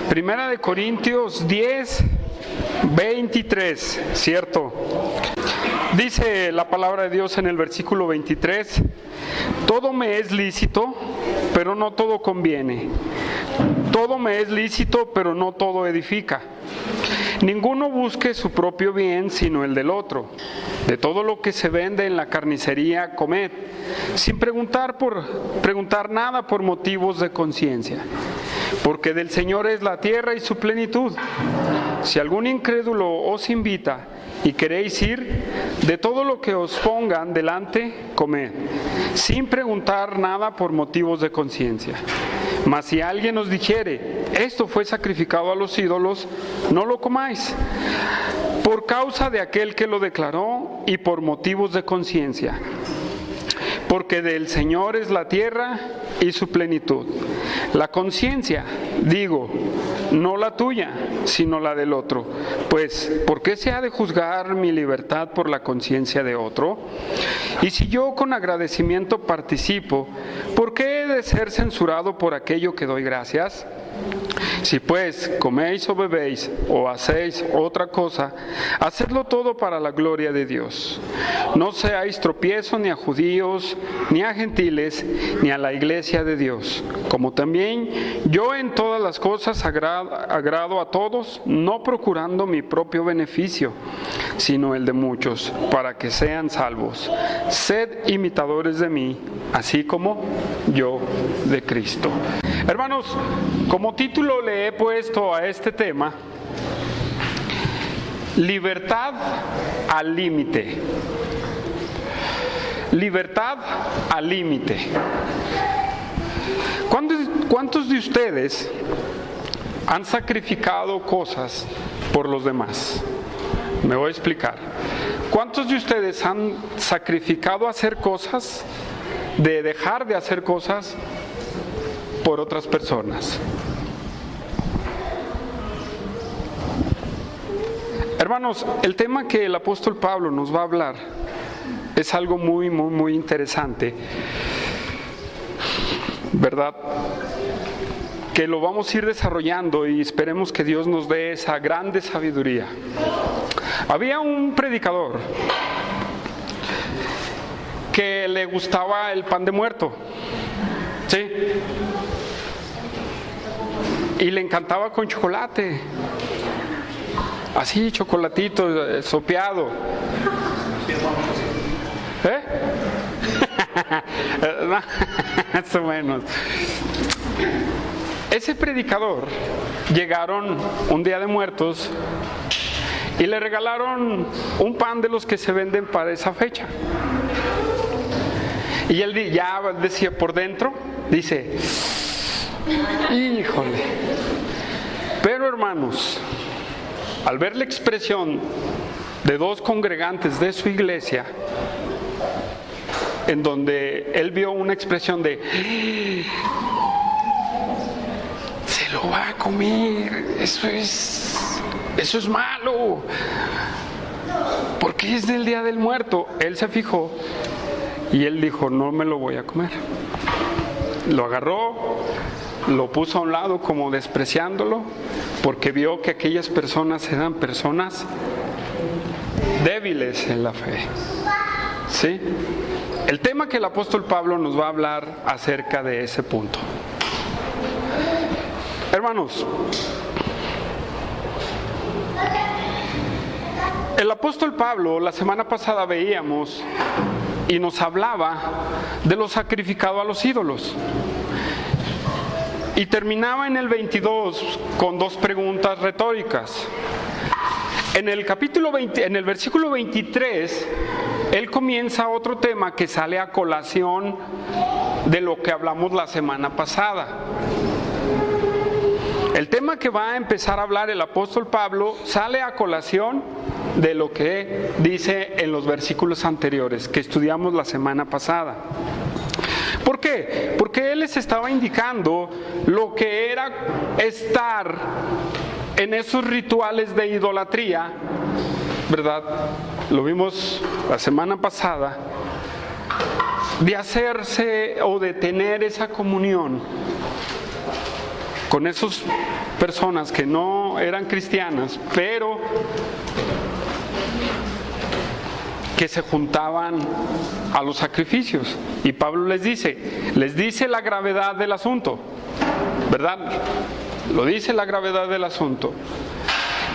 Primera de Corintios 10, 23, ¿cierto? Dice la palabra de Dios en el versículo 23, todo me es lícito, pero no todo conviene. Todo me es lícito, pero no todo edifica. Ninguno busque su propio bien, sino el del otro. De todo lo que se vende en la carnicería, comed, sin preguntar nada por motivos de conciencia. Porque del Señor es la tierra y su plenitud. Si algún incrédulo os invita y queréis ir, de todo lo que os pongan delante, comed, sin preguntar nada por motivos de conciencia. Mas si alguien os dijere, esto fue sacrificado a los ídolos, no lo comáis, por causa de aquel que lo declaró y por motivos de conciencia. Porque del Señor es la tierra y su plenitud. La conciencia, digo, no la tuya, sino la del otro. Pues, ¿por qué se ha de juzgar mi libertad por la conciencia de otro? Y si yo con agradecimiento participo, ¿por qué he de ser censurado por aquello que doy gracias? Si pues coméis o bebéis o hacéis otra cosa, hacedlo todo para la gloria de Dios. No seáis tropiezo ni a judíos, ni a gentiles, ni a la iglesia de Dios. Como también yo en todas las cosas agrado a todos, no procurando mi propio beneficio, sino el de muchos, para que sean salvos. Sed imitadores de mí, así como yo de Cristo. Hermanos, como título le he puesto a este tema, libertad al límite. Libertad al límite. ¿Cuántos de ustedes han sacrificado cosas por los demás? Me voy a explicar. ¿Cuántos de ustedes han sacrificado hacer cosas, de dejar de hacer cosas por otras personas? Hermanos, el tema que el apóstol Pablo nos va a hablar es algo muy interesante, ¿verdad? Que lo vamos a ir desarrollando y esperemos que Dios nos dé esa grande sabiduría. Había un predicador que le gustaba el pan de muerto, ¿sí? Y le encantaba con chocolate, así, chocolatito, sopeado. Más o menos. Ese predicador, llegaron un día de muertos y le regalaron un pan de los que se venden para esa fecha. Y él ya decía por dentro, dice, híjole. Pero hermanos, al ver la expresión de dos congregantes de su iglesia, en donde él vio una expresión de, se lo va a comer, eso es malo, porque es del día del muerto. Él se fijó y él dijo, no me lo voy a comer. Lo agarró, lo puso a un lado como despreciándolo, porque vio que aquellas personas eran personas débiles en la fe. ¿Sí? El tema que el apóstol Pablo nos va a hablar acerca de ese punto. Hermanos, el apóstol Pablo, la semana pasada veíamos y nos hablaba de lo sacrificado a los ídolos. Y terminaba en el 22 con dos preguntas retóricas. En el capítulo 20, en el versículo 23, él comienza otro tema que sale a colación de lo que hablamos la semana pasada. El tema que va a empezar a hablar el apóstol Pablo sale a colación de lo que dice en los versículos anteriores que estudiamos la semana pasada. ¿Por qué? Porque él les estaba indicando lo que era estar en esos rituales de idolatría, ¿verdad? Lo vimos la semana pasada, de hacerse o de tener esa comunión con esas personas que no eran cristianas, pero que se juntaban a los sacrificios. Y Pablo les dice la gravedad del asunto, ¿verdad? Lo dice la gravedad del asunto.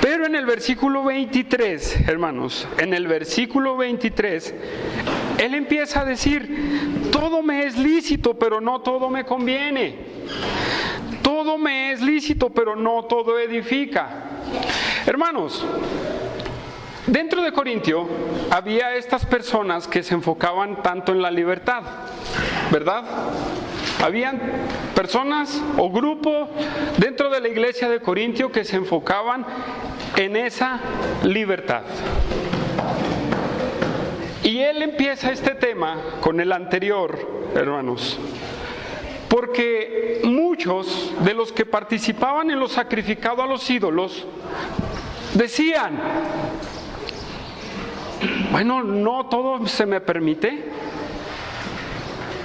Pero en el versículo 23, hermanos, en el versículo 23, él empieza a decir: todo me es lícito, pero no todo me conviene. Todo me es lícito, pero no todo edifica. Hermanos, dentro de Corintio había estas personas que se enfocaban tanto en la libertad, ¿verdad? Habían personas o grupos dentro de la iglesia de Corintio que se enfocaban en esa libertad. Y él empieza este tema con el anterior, hermanos, porque muchos de los que participaban en lo sacrificado a los ídolos decían: bueno, no todo se me permite,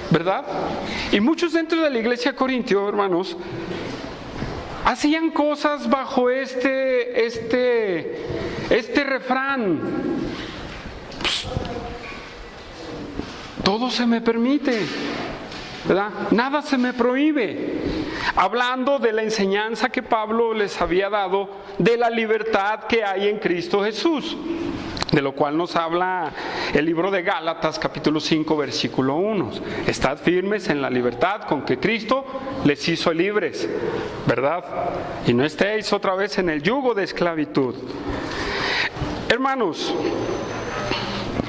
¿verdad? Y muchos dentro de la iglesia de Corintio, hermanos, hacían cosas bajo este refrán: todo se me permite, ¿verdad? Nada se me prohíbe. Hablando de la enseñanza que Pablo les había dado de la libertad que hay en Cristo Jesús, de lo cual nos habla el libro de Gálatas capítulo 5 versículo 1. Estad firmes en la libertad con que Cristo les hizo libres, ¿verdad? Y no estéis otra vez en el yugo de esclavitud. Hermanos,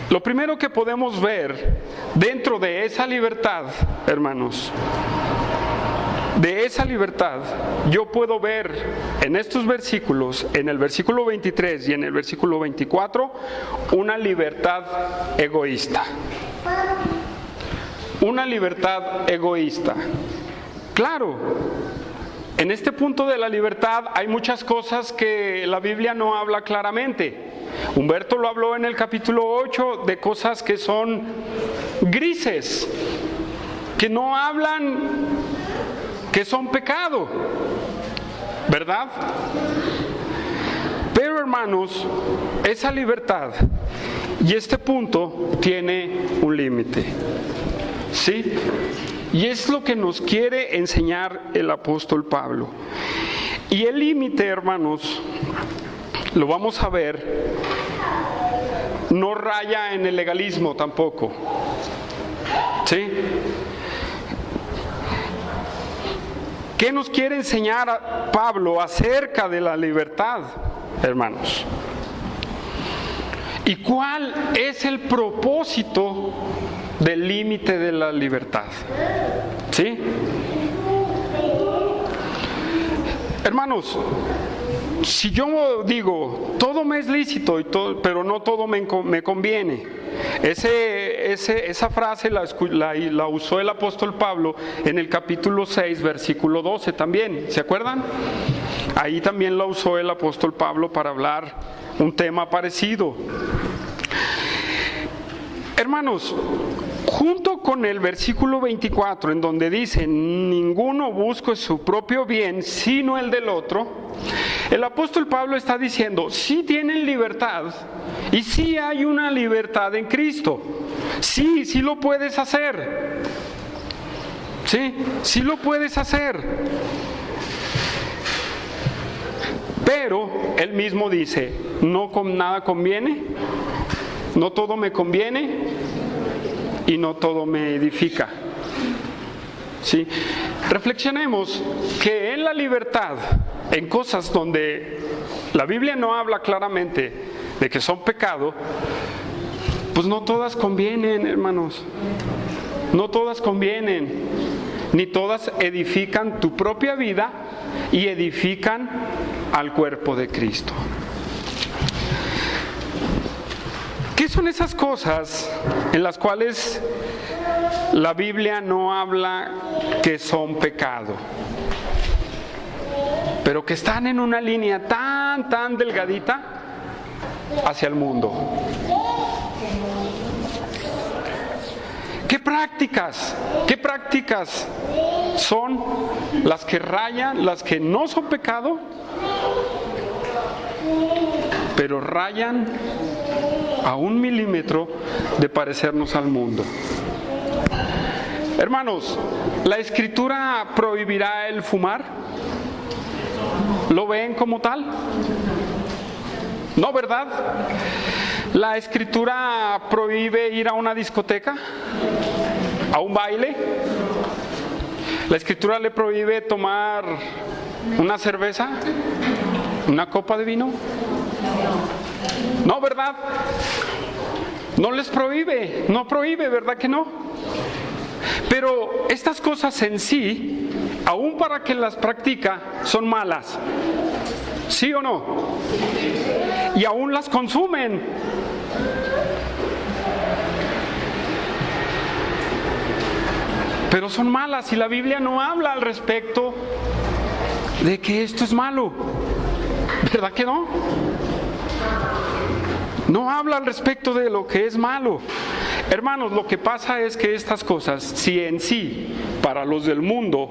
lo primero que podemos ver dentro de esa libertad, hermanos, de esa libertad, yo puedo ver en estos versículos, en el versículo 23 y en el versículo 24, una libertad egoísta. Una libertad egoísta. Claro, en este punto de la libertad hay muchas cosas que la Biblia no habla claramente. Humberto lo habló en el capítulo 8 de cosas que son grises, que no hablan, que son pecado, ¿verdad? Pero hermanos, esa libertad y este punto tiene un límite, ¿sí? Y es lo que nos quiere enseñar el apóstol Pablo. Y el límite, hermanos, lo vamos a ver, no raya en el legalismo tampoco, ¿sí? ¿Qué nos quiere enseñar Pablo acerca de la libertad, hermanos? ¿Y cuál es el propósito del límite de la libertad? ¿Sí? Hermanos, si yo digo, todo me es lícito, pero no todo me conviene. Esa frase la usó el apóstol Pablo en el capítulo 6, versículo 12 también. ¿Se acuerdan? Ahí también la usó el apóstol Pablo para hablar un tema parecido. Hermanos, junto con el versículo 24, en donde dice: ninguno busca su propio bien, sino el del otro, el apóstol Pablo está diciendo: sí tienen libertad, y sí hay una libertad en Cristo. Sí lo puedes hacer. Sí lo puedes hacer. Pero él mismo dice: no con nada conviene, no todo me conviene y no todo me edifica. ¿Sí? Reflexionemos que en la libertad, en cosas donde la Biblia no habla claramente de que son pecado, pues no todas convienen, hermanos. No todas convienen, ni todas edifican tu propia vida y edifican al cuerpo de Cristo. ¿Qué son esas cosas en las cuales la Biblia no habla que son pecado, pero que están en una línea tan delgadita hacia el mundo? ¿Qué prácticas son las que rayan, las que no son pecado, pero rayan a 1 milímetro de parecernos al mundo? Hermanos, ¿la Escritura prohibirá el fumar? ¿Lo ven como tal? No, ¿verdad? ¿La Escritura prohíbe ir a una discoteca? ¿A un baile? ¿La Escritura le prohíbe tomar una cerveza? ¿Una copa de vino? No, ¿verdad? No les prohíbe, no prohíbe, ¿verdad que no? Pero estas cosas en sí, aún para quien las practica, son malas. ¿Sí o no? Y aún las consumen. Pero son malas y la Biblia no habla al respecto de que esto es malo. ¿Verdad que no? No habla al respecto de lo que es malo. Hermanos, lo que pasa es que estas cosas, si en sí, para los del mundo,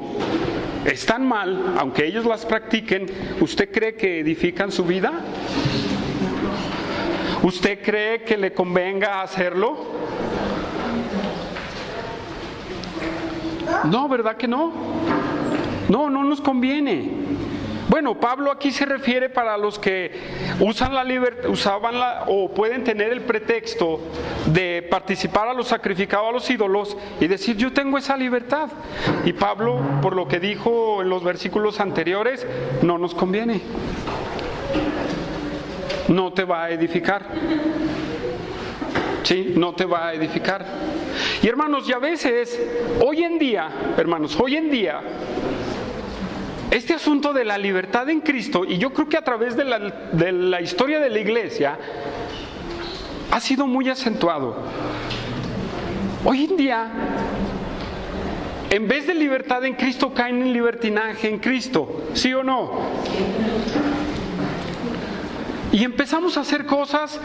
están mal, aunque ellos las practiquen, ¿usted cree que edifican su vida? ¿Usted cree que le convenga hacerlo? No, ¿verdad que no? No nos conviene. Bueno, Pablo aquí se refiere para los que usaban o pueden tener el pretexto de participar a lo sacrificado a los ídolos y decir, yo tengo esa libertad. Y Pablo, por lo que dijo en los versículos anteriores, no nos conviene. No te va a edificar. Sí, no te va a edificar. Y hermanos, y a veces, hoy en día, este asunto de la libertad en Cristo, y yo creo que a través de la historia de la iglesia, ha sido muy acentuado. Hoy en día, en vez de libertad en Cristo, caen en libertinaje en Cristo, ¿sí o no? Y empezamos a hacer cosas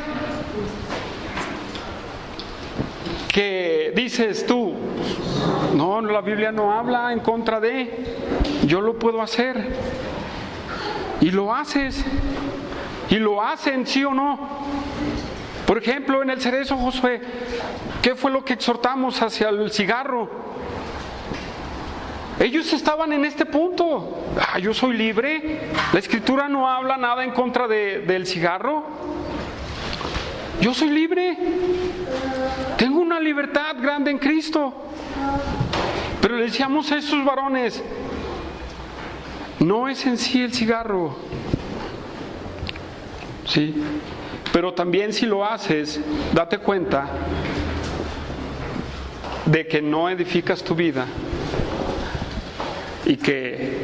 que dices tú, no, la Biblia no habla en contra de, yo lo puedo hacer. Y lo haces. Y lo hacen, ¿sí o no? Por ejemplo, en el cerezo, Josué, ¿qué fue lo que exhortamos hacia el cigarro? Ellos estaban en este punto. Yo soy libre. La Escritura no habla nada en contra del cigarro. Yo soy libre. Tengo una libertad grande en Cristo. Pero le decíamos a esos varones, no es en sí el cigarro. Sí. Pero también si lo haces, date cuenta de que no edificas tu vida y que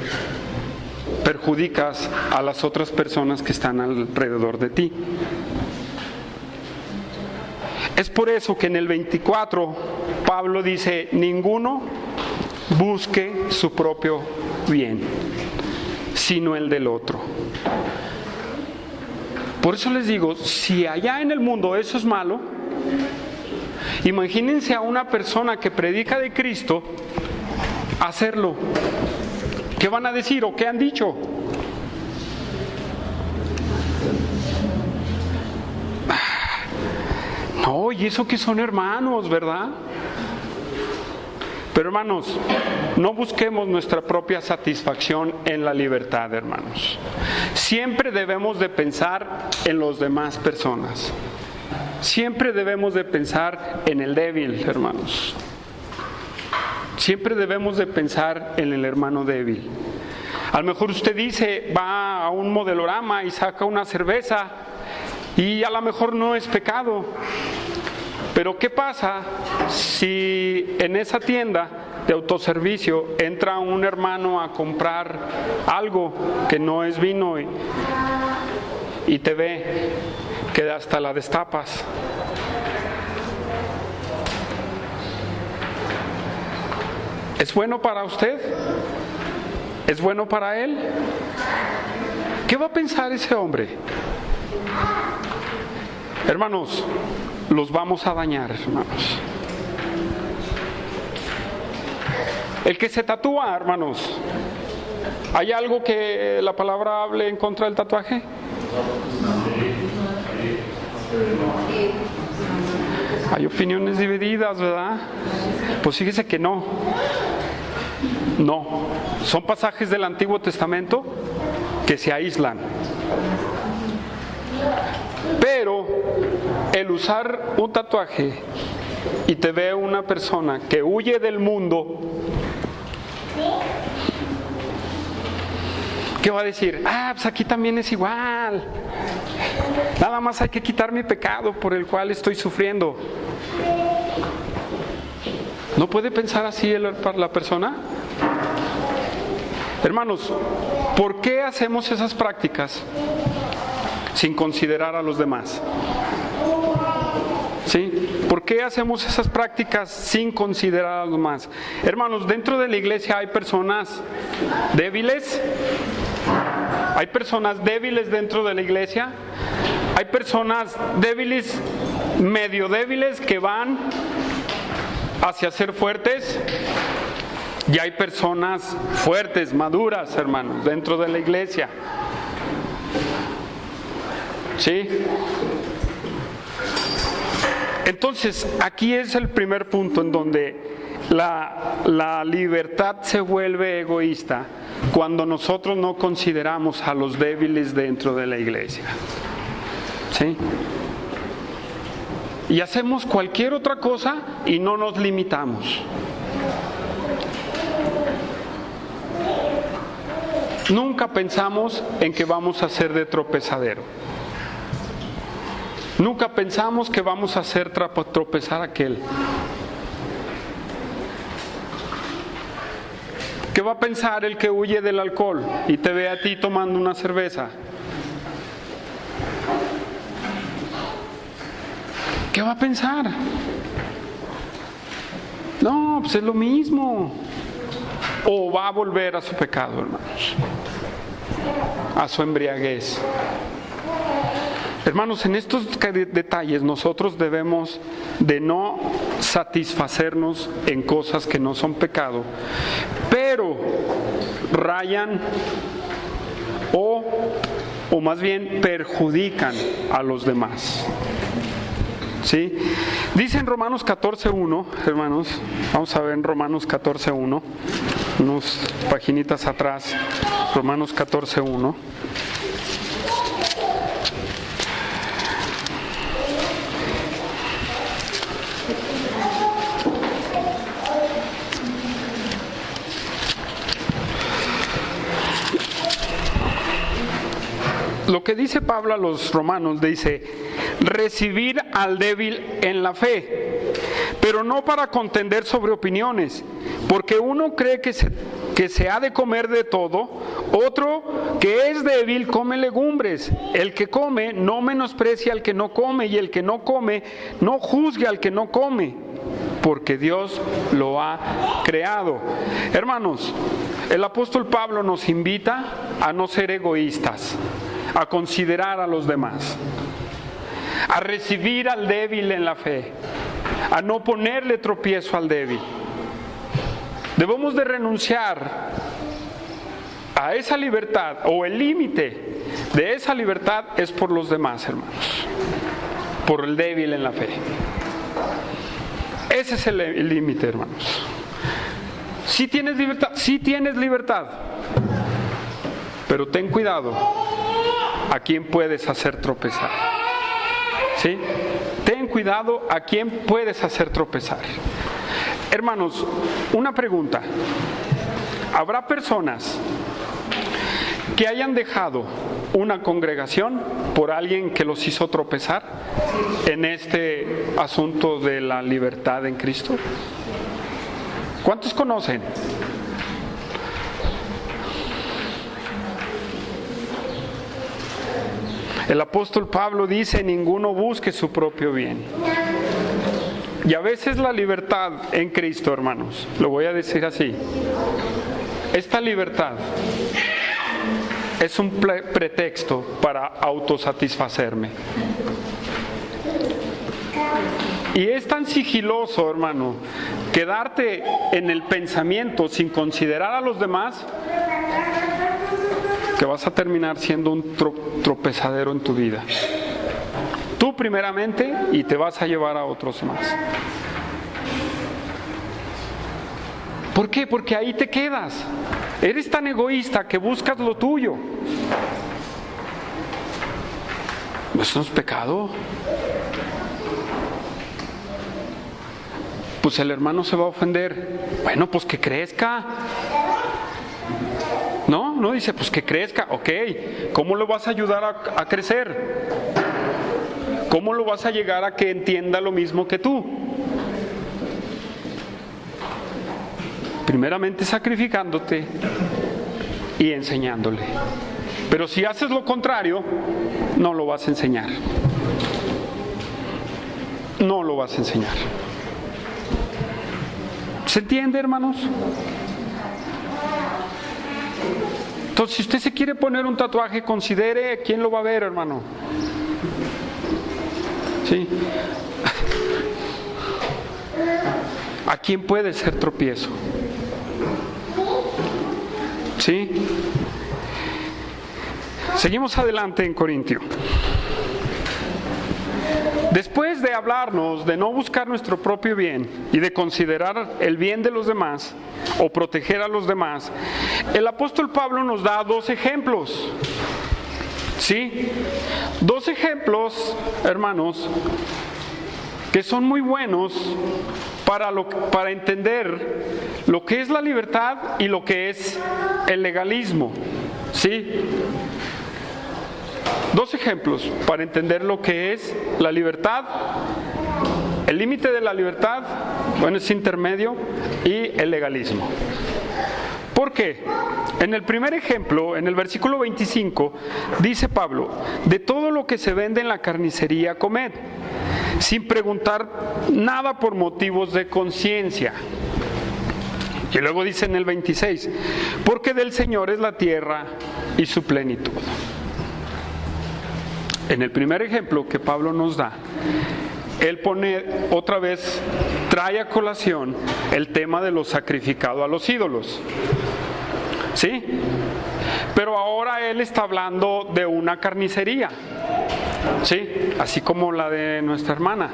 perjudicas a las otras personas que están alrededor de ti. Es por eso que en el 24 Pablo dice, ninguno busque su propio bien, sino el del otro. Por eso les digo, si allá en el mundo eso es malo, imagínense a una persona que predica de Cristo hacerlo. ¿Qué van a decir o qué han dicho? No, y eso que son hermanos, ¿verdad? Pero hermanos, no busquemos nuestra propia satisfacción en la libertad, hermanos. Siempre debemos de pensar en las demás personas. Siempre debemos de pensar en el débil, hermanos. Siempre debemos de pensar en el hermano débil. A lo mejor usted dice, va a un modelorama y saca una cerveza y a lo mejor no es pecado. Pero ¿qué pasa si en esa tienda de autoservicio entra un hermano a comprar algo que no es vino y te ve que hasta la destapas? ¿Es bueno para usted? ¿Es bueno para él? ¿Qué va a pensar ese hombre? Hermanos, los vamos a dañar, hermanos. El que se tatúa, hermanos, ¿hay algo que la palabra hable en contra del tatuaje? Hay opiniones divididas, ¿verdad? Pues fíjese que no. No. Son pasajes del Antiguo Testamento que se aíslan. Pero el usar un tatuaje y te ve una persona que huye del mundo, ¿qué va a decir? Pues aquí también es igual. Nada más hay que quitar mi pecado por el cual estoy sufriendo. ¿No puede pensar así la persona? Hermanos, ¿por qué hacemos esas prácticas sin considerar a los demás? ¿Sí? ¿Por qué hacemos esas prácticas sin considerar a los demás? Hermanos, dentro de la iglesia hay personas débiles. Hay personas débiles dentro de la iglesia. Hay personas débiles, medio débiles, que van hacia ser fuertes. Y hay personas fuertes, maduras, hermanos, dentro de la iglesia. ¿Sí? Entonces, aquí es el primer punto en donde la libertad se vuelve egoísta cuando nosotros no consideramos a los débiles dentro de la iglesia. ¿Sí? Y hacemos cualquier otra cosa y no nos limitamos. Nunca pensamos en que vamos a ser de tropezadero. Nunca pensamos que vamos a hacer tropezar a aquel. ¿Qué va a pensar el que huye del alcohol y te ve a ti tomando una cerveza? ¿Qué va a pensar? No, pues es lo mismo. O va a volver a su pecado, hermanos, a su embriaguez. Hermanos, en estos detalles nosotros debemos de no satisfacernos en cosas que no son pecado, pero rayan o más bien perjudican a los demás. ¿Sí? Dice en Romanos 14:1, hermanos, vamos a ver en Romanos 14:1, unas paginitas atrás, Romanos 14:1. Lo que dice Pablo a los romanos, dice: recibir al débil en la fe, pero no para contender sobre opiniones, porque uno cree que se ha de comer de todo, otro que es débil come legumbres. El que come no menosprecia al que no come, y el que no come no juzgue al que no come, porque Dios lo ha creado. Hermanos, el apóstol Pablo nos invita a no ser egoístas, a considerar a los demás, a recibir al débil en la fe, a no ponerle tropiezo al débil. Debemos de renunciar a esa libertad, o el límite de esa libertad es por los demás, hermanos, por el débil en la fe. Ese es el límite, hermanos. Si tienes libertad, pero ten cuidado a quién puedes hacer tropezar. ¿Sí? Ten cuidado a quién puedes hacer tropezar. Hermanos, una pregunta. ¿Habrá personas que hayan dejado una congregación por alguien que los hizo tropezar en este asunto de la libertad en Cristo? ¿Cuántos conocen? El apóstol Pablo dice: ninguno busque su propio bien. Y a veces la libertad en Cristo, hermanos, lo voy a decir así, esta libertad es un pretexto para autosatisfacerme. Y es tan sigiloso, hermano, quedarte en el pensamiento sin considerar a los demás, que vas a terminar siendo un tropezadero en tu vida. Tú primeramente, y te vas a llevar a otros más. ¿Por qué? Porque ahí te quedas. Eres tan egoísta que buscas lo tuyo. ¿Eso no es pecado? Pues el hermano se va a ofender. Bueno, pues que crezca. No dice, pues que crezca. Ok, ¿cómo lo vas a ayudar a crecer? ¿Cómo lo vas a llegar a que entienda lo mismo que tú? Primeramente sacrificándote y enseñándole. Pero si haces lo contrario, no lo vas a enseñar. No lo vas a enseñar. ¿Se entiende, hermanos? Entonces, si usted se quiere poner un tatuaje, considere quién lo va a ver, hermano. ¿Sí? ¿A quién puede ser tropiezo? ¿Sí? Seguimos adelante en Corintio. Después de hablarnos de no buscar nuestro propio bien y de considerar el bien de los demás o proteger a los demás, el apóstol Pablo nos da dos ejemplos. ¿Sí? Dos ejemplos, hermanos, que son muy buenos para entender lo que es la libertad y lo que es el legalismo. ¿Sí? Dos ejemplos para entender lo que es la libertad, el límite de la libertad, bueno, es intermedio, y el legalismo. ¿Por qué? En el primer ejemplo, en el versículo 25, dice Pablo: de todo lo que se vende en la carnicería, comed, sin preguntar nada por motivos de conciencia. Y luego dice en el 26, porque del Señor es la tierra y su plenitud. En el primer ejemplo que Pablo nos da, él pone otra vez, trae a colación el tema de lo sacrificado a los ídolos. ¿Sí? Pero ahora él está hablando de una carnicería. ¿Sí? Así como la de nuestra hermana,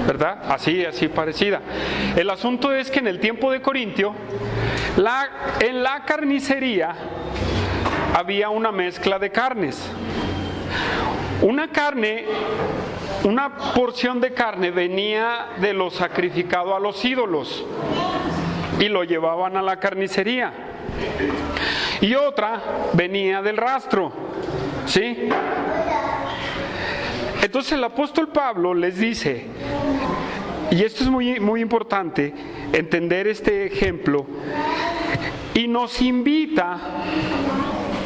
¿verdad? Así parecida. El asunto es que en el tiempo de Corintio, en la carnicería había una mezcla de carnes. Una porción de carne venía de lo sacrificado a los ídolos y lo llevaban a la carnicería. Y otra venía del rastro. ¿Sí? Entonces el apóstol Pablo les dice, y esto es muy, muy importante, entender este ejemplo, y nos invita,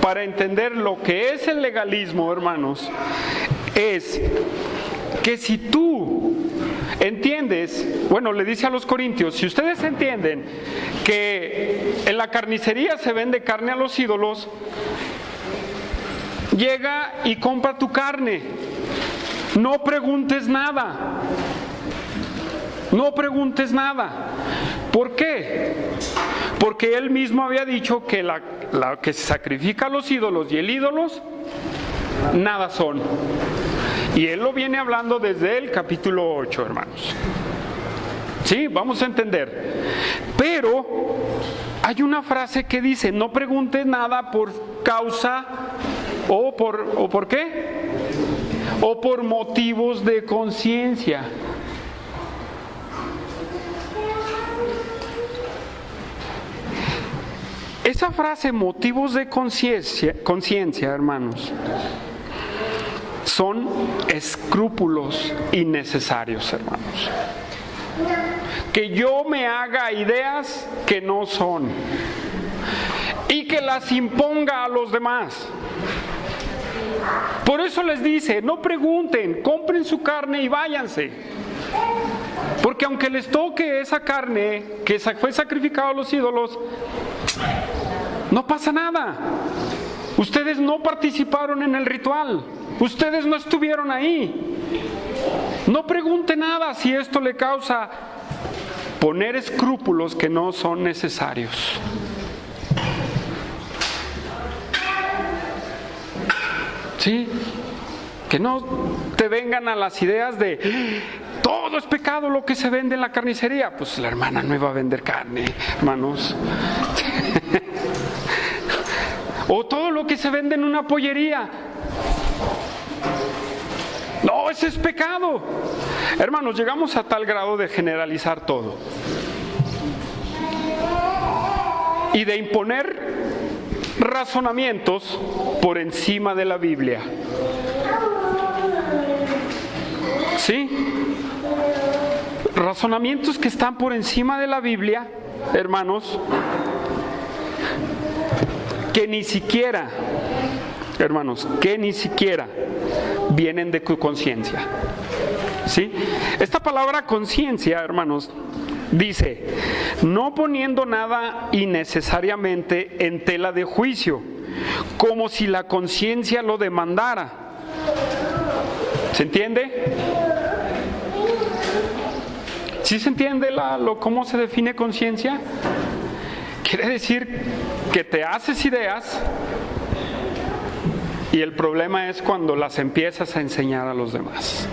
para entender lo que es el legalismo, hermanos, es que si tú entiendes, bueno, le dice a los corintios, si ustedes entienden que en la carnicería se vende carne a los ídolos, llega y compra tu carne. No preguntes nada. No preguntes nada. ¿Por qué? Porque él mismo había dicho que la que se sacrifica a los ídolos y el ídolos, nada son. Y él lo viene hablando desde el capítulo 8, hermanos. Sí, vamos a entender. Pero hay una frase que dice, no preguntes nada por causa o por qué, o por motivos de conciencia. Esa frase, motivos de conciencia, hermanos, son escrúpulos innecesarios, hermanos. Que yo me haga ideas que no son y que las imponga a los demás. Por eso les dice, no pregunten, compren su carne y váyanse. Porque aunque les toque esa carne que fue sacrificada a los ídolos, no pasa nada. Ustedes no participaron en el ritual. Ustedes no estuvieron ahí. No pregunte nada si esto le causa poner escrúpulos que no son necesarios. ¿Sí? Que no te vengan a las ideas de todo es pecado lo que se vende en la carnicería. Pues la hermana no iba a vender carne, hermanos. O todo lo que se vende en una pollería. No, ese es pecado. Hermanos, llegamos a tal grado de generalizar todo y de imponer razonamientos por encima de la Biblia. ¿Sí? Razonamientos que están por encima de la Biblia, hermanos, que ni siquiera, hermanos, que ni siquiera vienen de tu conciencia. ¿Sí? Esta palabra conciencia, hermanos, dice, no poniendo nada innecesariamente en tela de juicio, como si la conciencia lo demandara. ¿Se entiende? ¿Sí se entiende cómo se define conciencia? Quiere decir que te haces ideas y el problema es cuando las empiezas a enseñar a los demás.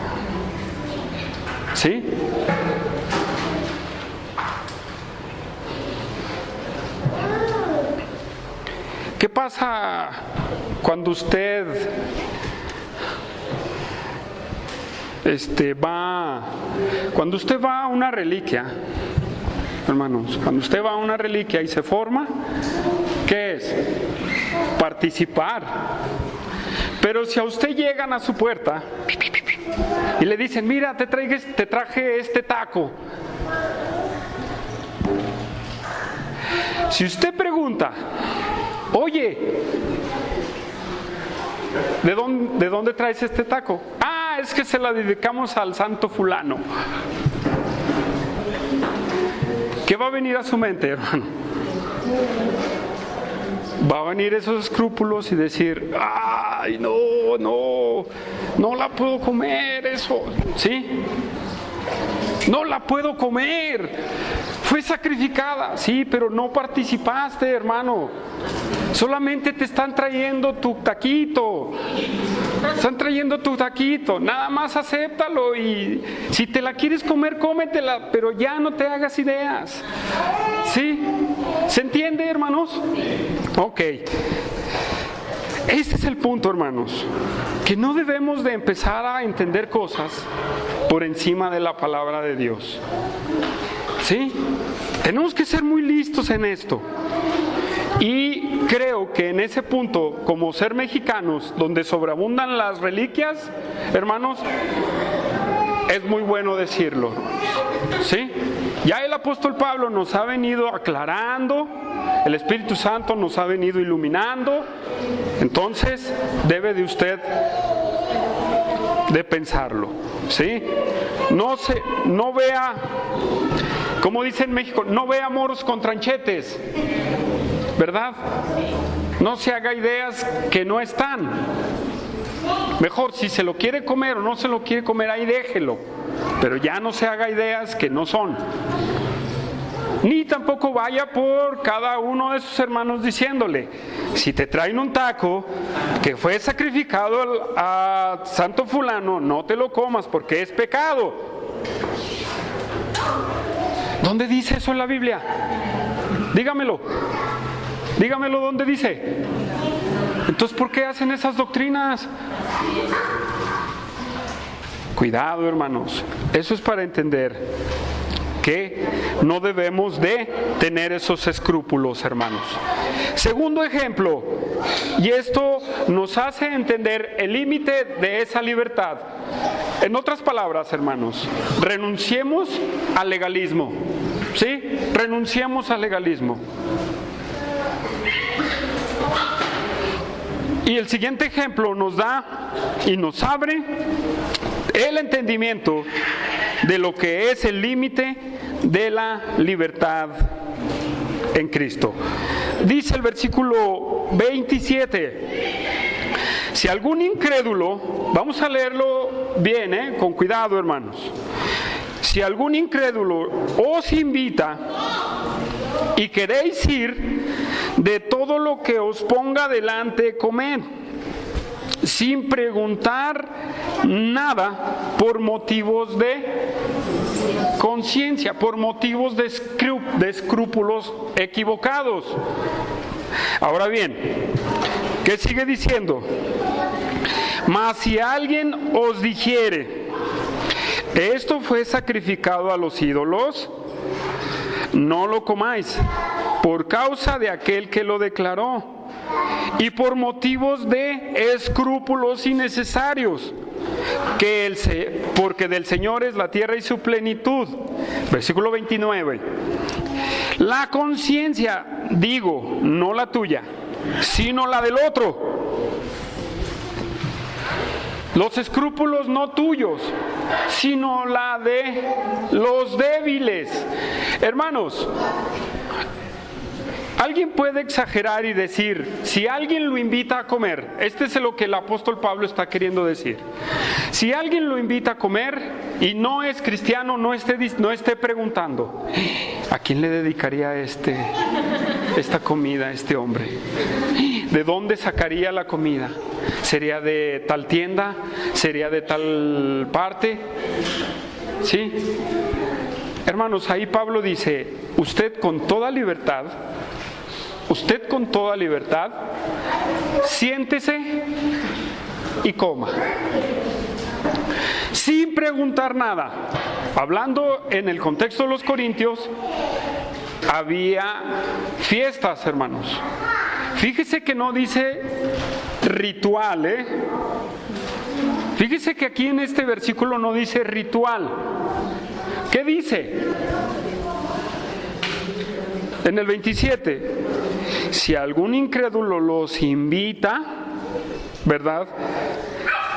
¿Sí? ¿Qué pasa cuando usted va a una reliquia, hermanos? Cuando usted va a una reliquia y se forma, ¿qué es? Participar. Pero si a usted llegan a su puerta y le dicen, mira, te traje este taco. Si usted pregunta, oye, ¿de dónde traes este taco? Ah, es que se la dedicamos al santo fulano. ¿Qué va a venir a su mente, hermano? Va a venir esos escrúpulos y decir, ay, no la puedo comer, eso, ¿sí? No la puedo comer, fue sacrificada, sí, pero no participaste, hermano. Solamente te están trayendo tu taquito, nada más acéptalo y si te la quieres comer, cómetela, pero ya no te hagas ideas. ¿Sí? ¿Se entiende, hermanos? Ok. Este es el punto, hermanos, que no debemos de empezar a entender cosas por encima de la palabra de Dios. ¿Sí? Tenemos que ser muy listos en esto. Y creo que en ese punto, como ser mexicanos, donde sobreabundan las reliquias, hermanos, es muy bueno decirlo. ¿Sí? Ya el apóstol Pablo nos ha venido aclarando, el Espíritu Santo nos ha venido iluminando, entonces debe de usted de pensarlo. ¿Sí? No vea, como dice en México, no vea moros con tranchetes, ¿verdad? No se haga ideas que no están. Mejor, si se lo quiere comer o no se lo quiere comer, ahí déjelo, pero ya no se haga ideas que no son. Ni tampoco vaya por cada uno de sus hermanos diciéndole, si te traen un taco que fue sacrificado a santo fulano, no te lo comas porque es pecado. ¿Dónde dice eso en la Biblia? Dígamelo ¿dónde dice? Entonces, ¿por qué hacen esas doctrinas? Cuidado, hermanos, eso es para entender que no debemos de tener esos escrúpulos, hermanos. Segundo ejemplo, y esto nos hace entender el límite de esa libertad. En otras palabras, hermanos, renunciemos al legalismo. ¿Sí? Renunciemos al legalismo. Y el siguiente ejemplo nos da y nos abre el entendimiento de lo que es el límite de la libertad en Cristo. Dice el versículo 27, Si algún incrédulo, vamos a leerlo bien, con cuidado, hermanos. Si algún incrédulo os invita y queréis ir, de todo lo que os ponga delante comed, sin preguntar nada por motivos de conciencia, por motivos de escrúpulos equivocados. Ahora bien, ¿qué sigue diciendo? Mas si alguien os dijere, esto fue sacrificado a los ídolos, no lo comáis, por causa de aquel que lo declaró, y por motivos de escrúpulos innecesarios, porque del Señor es la tierra y su plenitud. Versículo 29. La conciencia, digo, no la tuya, sino la del otro. Los escrúpulos no tuyos, sino la de los débiles. Hermanos, alguien puede exagerar y decir, si alguien lo invita a comer, este es lo que el apóstol Pablo está queriendo decir. Si alguien lo invita a comer y no es cristiano, no esté preguntando, ¿a quién le dedicaría esta comida a este hombre? ¿De dónde sacaría la comida? ¿Sería de tal tienda? ¿Sería de tal parte? ¿Sí? Hermanos, ahí Pablo dice, usted con toda libertad, siéntese y coma. Sin preguntar nada. Hablando en el contexto de los corintios, había fiestas, hermanos. Fíjese que no dice ritual, Fíjese que aquí en este versículo no dice ritual. ¿Qué dice? En el 27, si algún incrédulo los invita, ¿verdad?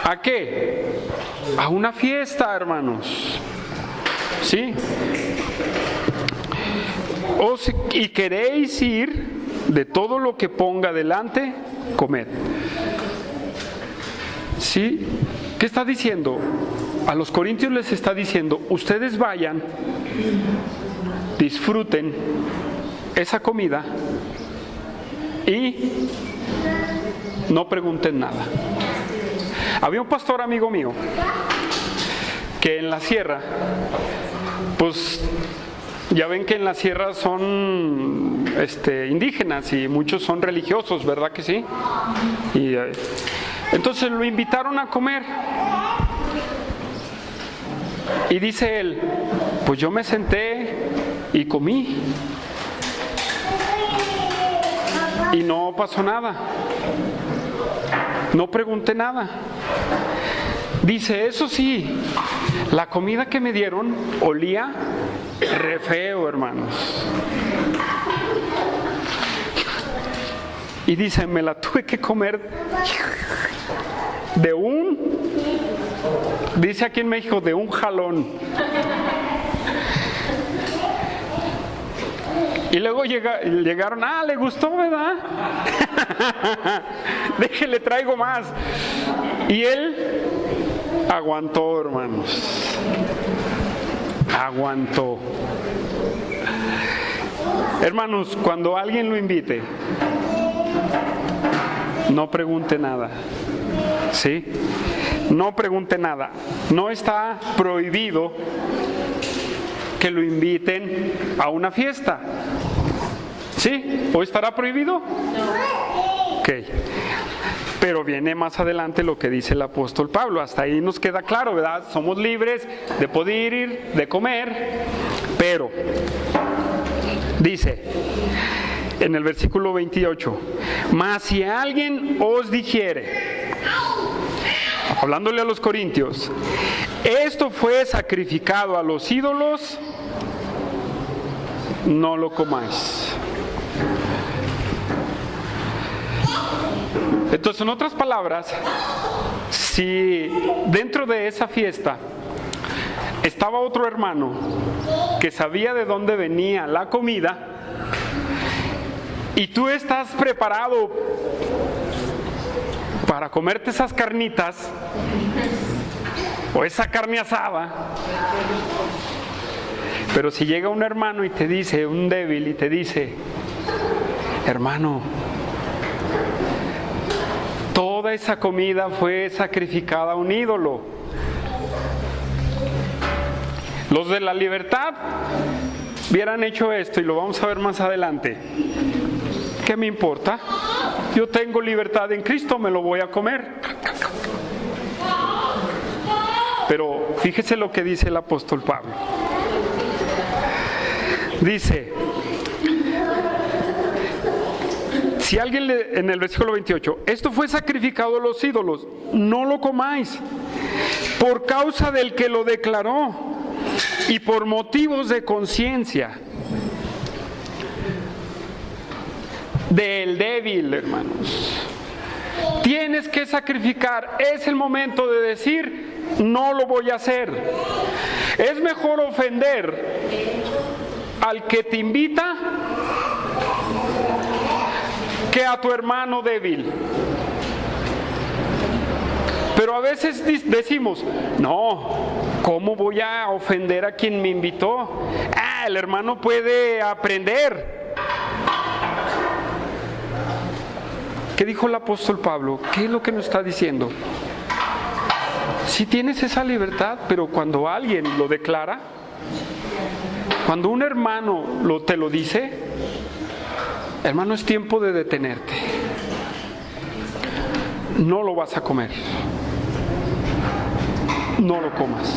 ¿A qué? A una fiesta, hermanos. ¿Sí? Y queréis ir, de todo lo que ponga delante, comed. ¿Sí? ¿Qué está diciendo? A los corintios les está diciendo, ustedes vayan, disfruten esa comida y no pregunten nada. Había un pastor amigo mío que en la sierra, pues ya ven que en la sierra son indígenas y muchos son religiosos, ¿verdad que sí? Y entonces lo invitaron a comer. Y dice él, pues yo me senté y comí. Y no pasó nada. No pregunté nada. Dice, eso sí, la comida que me dieron olía re feo, hermanos. Y dice, me la tuve que comer dice aquí en México, de un jalón. Y luego llegaron, le gustó, ¿verdad? Déjele, traigo más. Y él aguantó, hermanos. Aguantó. Hermanos, cuando alguien lo invite, no pregunte nada. ¿Sí? No pregunte nada. No está prohibido que lo inviten a una fiesta. ¿Sí? ¿O estará prohibido? No. Ok. Pero viene más adelante lo que dice el apóstol Pablo. Hasta ahí nos queda claro, ¿verdad? Somos libres de poder ir, de comer. Pero dice en el versículo 28, mas si alguien os dijere, hablándole a los corintios, esto fue sacrificado a los ídolos, no lo comáis. Entonces, en otras palabras, si dentro de esa fiesta estaba otro hermano que sabía de dónde venía la comida y tú estás preparado para comerte esas carnitas o esa carne asada. Pero si llega un hermano y te dice, un débil, y te dice: hermano, toda esa comida fue sacrificada a un ídolo. Los de la libertad hubieran hecho esto, y lo vamos a ver más adelante. ¿Qué me importa? Yo tengo libertad en Cristo, me lo voy a comer. Pero fíjese lo que dice el apóstol Pablo. Dice, si alguien en el versículo 28, esto fue sacrificado a los ídolos, no lo comáis, por causa del que lo declaró y por motivos de conciencia del débil, hermanos. Tienes que sacrificar. Es el momento de decir: no lo voy a hacer. Es mejor ofender al que te invita que a tu hermano débil. Pero a veces decimos: no, ¿cómo voy a ofender a quien me invitó? El hermano puede aprender. ¿Qué dijo el apóstol Pablo? ¿Qué es lo que nos está diciendo? Si tienes esa libertad, pero cuando alguien lo declara, cuando un hermano te lo dice, hermano, es tiempo de detenerte. No lo vas a comer. No lo comas.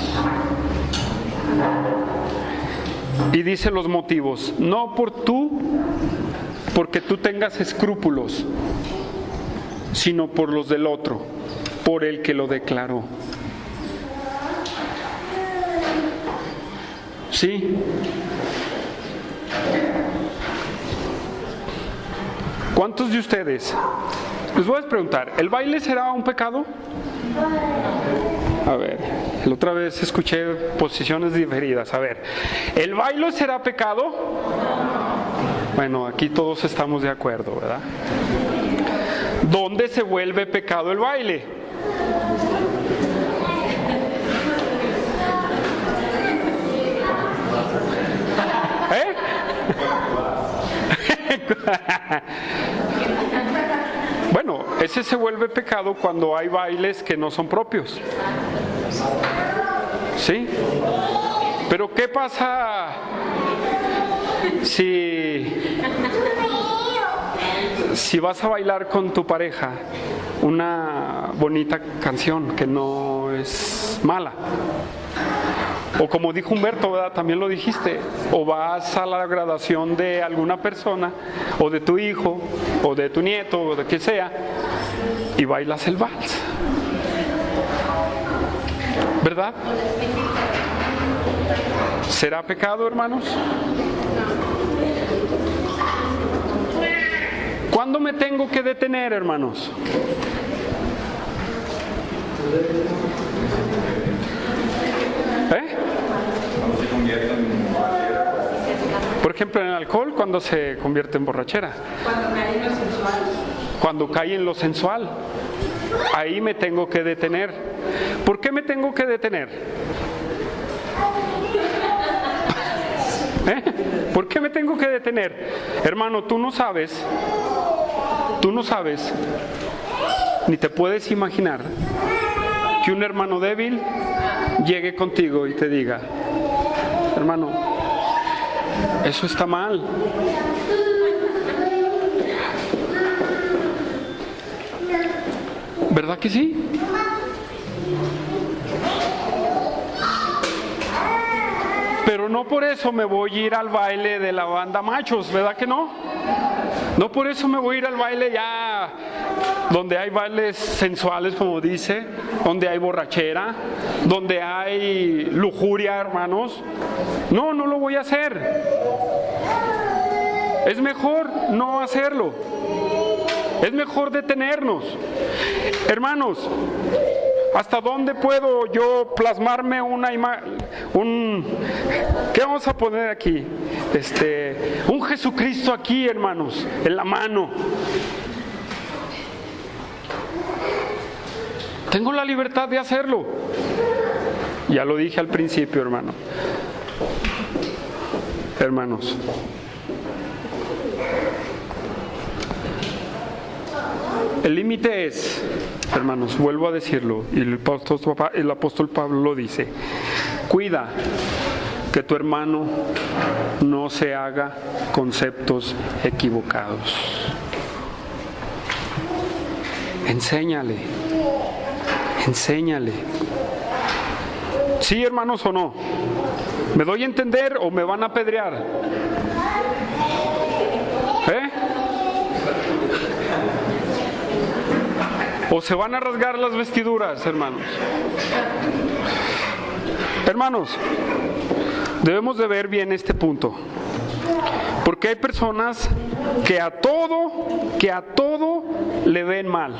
Y dice los motivos: no porque tú tengas escrúpulos, sino por los del otro, por el que lo declaró. ¿Sí? ¿Cuántos de ustedes? Les voy a preguntar, ¿el baile será un pecado? A ver, la otra vez escuché posiciones diferidas. A ver, ¿el baile será pecado? Bueno, aquí todos estamos de acuerdo, ¿verdad? ¿Dónde se vuelve pecado el baile? ¿Eh? Bueno, ese se vuelve pecado cuando hay bailes que no son propios. ¿Sí? Pero ¿qué pasa si vas a bailar con tu pareja una bonita canción que no es mala? O como dijo Humberto, ¿verdad? También lo dijiste. O vas a la graduación de alguna persona, o de tu hijo, o de tu nieto, o de quien sea, y bailas el vals. ¿Verdad? ¿Será pecado, hermanos? ¿Cuándo me tengo que detener, hermanos? Por ejemplo, en el alcohol, ¿cuándo se convierte en borrachera? Cuando cae en lo sensual. Ahí me tengo que detener. ¿Por qué me tengo que detener? ¿Por qué me tengo que detener? Hermano, tú no sabes, ni te puedes imaginar que un hermano débil llegue contigo y te diga: hermano, eso está mal. ¿Verdad que sí? Pero no por eso me voy a ir al baile de la banda Machos, ¿verdad que no? No por eso me voy a ir al baile ya donde hay bailes sensuales, como dice, donde hay borrachera, donde hay lujuria, hermanos. No, no lo voy a hacer. Es mejor no hacerlo. Es mejor detenernos. Hermanos, ¿hasta dónde puedo yo plasmarme una imagen? ¿Qué vamos a poner aquí? Un Jesucristo aquí, hermanos, en la mano. Tengo la libertad de hacerlo. Ya lo dije al principio, hermanos. El límite es, hermanos, vuelvo a decirlo, y el apóstol Pablo lo dice: cuida que tu hermano no se haga conceptos equivocados. Enséñale. ¿Sí, hermanos, o no? ¿Me doy a entender o me van a apedrear? ¿O se van a rasgar las vestiduras, hermanos? Hermanos, debemos de ver bien este punto, porque hay personas que a todo le ven mal.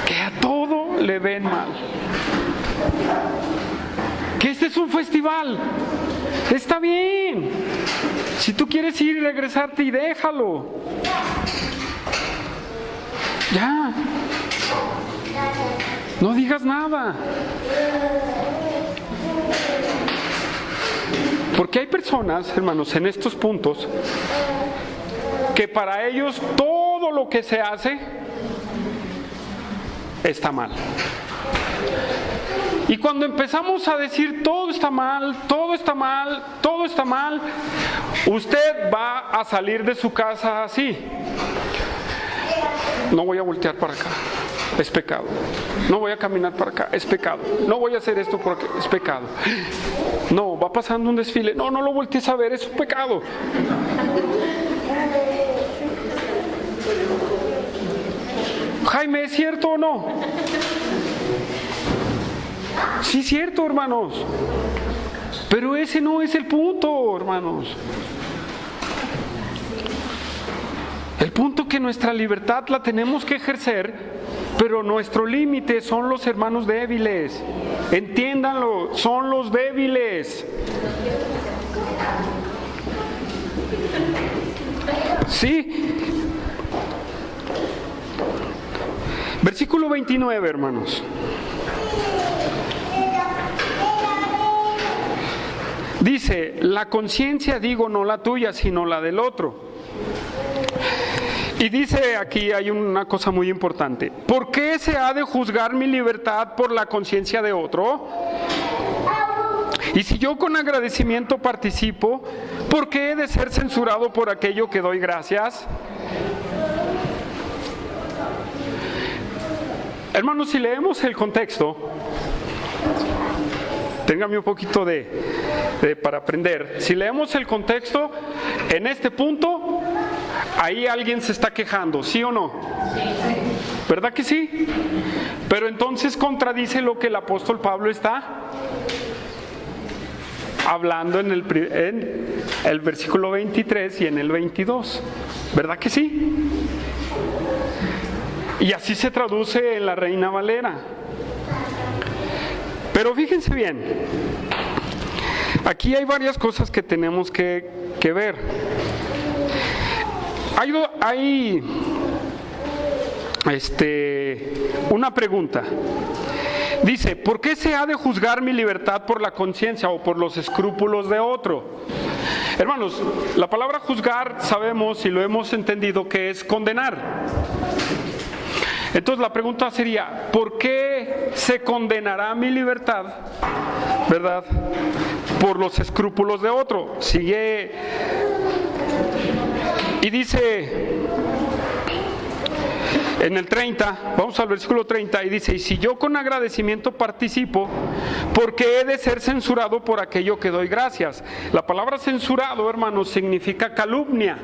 Que a todo le ven mal. Que este es un festival. Está bien. Si tú quieres ir y regresarte, y déjalo. Ya. No digas nada. Porque hay personas, hermanos, en estos puntos, que para ellos todo lo que se hace está mal. Y cuando empezamos a decir todo está mal, usted va a salir de su casa así: no voy a voltear para acá, es pecado. No voy a caminar para acá, es pecado. No voy a hacer esto porque es pecado. No, va pasando un desfile, no lo voltees a ver, es un pecado. Jaime, ¿es cierto o no? Sí, es cierto, hermanos. Pero ese no es el punto, hermanos. El punto es que nuestra libertad la tenemos que ejercer, pero nuestro límite son los hermanos débiles. Entiéndanlo, son los débiles. Sí. Versículo 29, hermanos. Dice: la conciencia, digo, no la tuya, sino la del otro. Y dice aquí, hay una cosa muy importante: ¿por qué se ha de juzgar mi libertad por la conciencia de otro? Y si yo con agradecimiento participo, ¿por qué he de ser censurado por aquello que doy gracias? Hermanos, si leemos el contexto, téngame un poquito para aprender. Si leemos el contexto, en este punto, ahí alguien se está quejando, ¿sí o no? ¿Verdad que sí? Pero entonces contradice lo que el apóstol Pablo está hablando en el versículo 23 y en el 22. ¿Verdad que sí? Y así se traduce en la Reina Valera. Pero fíjense bien, aquí hay varias cosas que tenemos que ver. Hay una pregunta. Dice: ¿por qué se ha de juzgar mi libertad por la conciencia o por los escrúpulos de otro? Hermanos, la palabra juzgar sabemos y lo hemos entendido que es condenar. Entonces la pregunta sería: ¿por qué se condenará mi libertad, verdad, por los escrúpulos de otro? Sigue y dice en el 30, vamos al versículo 30, y dice: y si yo con agradecimiento participo, ¿por qué he de ser censurado por aquello que doy gracias? La palabra censurado, hermanos, significa calumnia.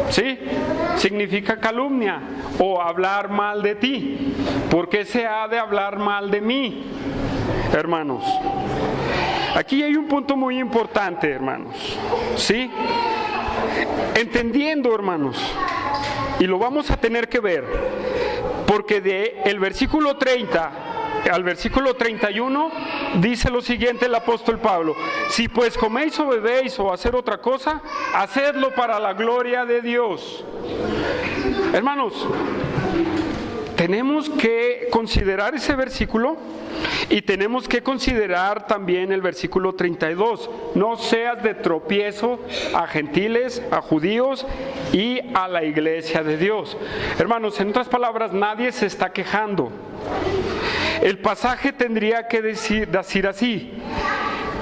¿Sí? Significa calumnia o hablar mal de ti. ¿Por qué se ha de hablar mal de mí, hermanos? Aquí hay un punto muy importante, hermanos. ¿Sí? Entendiendo, hermanos, y lo vamos a tener que ver, porque del versículo 30 al versículo 31 dice lo siguiente el apóstol Pablo: si pues coméis o bebéis o hacer otra cosa, hacedlo para la gloria de Dios. Hermanos, tenemos que considerar ese versículo y tenemos que considerar también el versículo 32. No seas de tropiezo a gentiles, a judíos y a la iglesia de Dios. Hermanos, en otras palabras, nadie se está quejando. El pasaje tendría que decir así: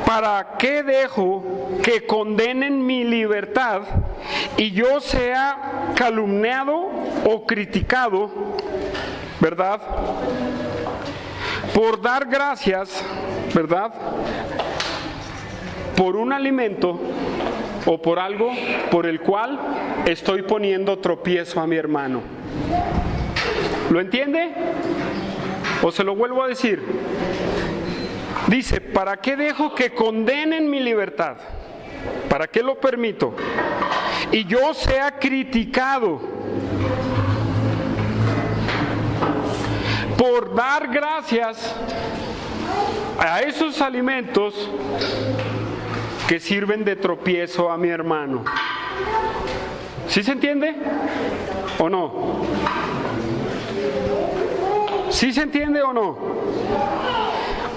¿para qué dejo que condenen mi libertad y yo sea calumniado o criticado, verdad? Por dar gracias, ¿verdad? Por un alimento o por algo por el cual estoy poniendo tropiezo a mi hermano. ¿Lo entiende? ¿O se lo vuelvo a decir? Dice, ¿para qué dejo que condenen mi libertad? ¿Para qué lo permito? Y yo sea criticado por dar gracias a esos alimentos que sirven de tropiezo a mi hermano. ¿Sí se entiende? ¿O no? ¿Sí se entiende o no?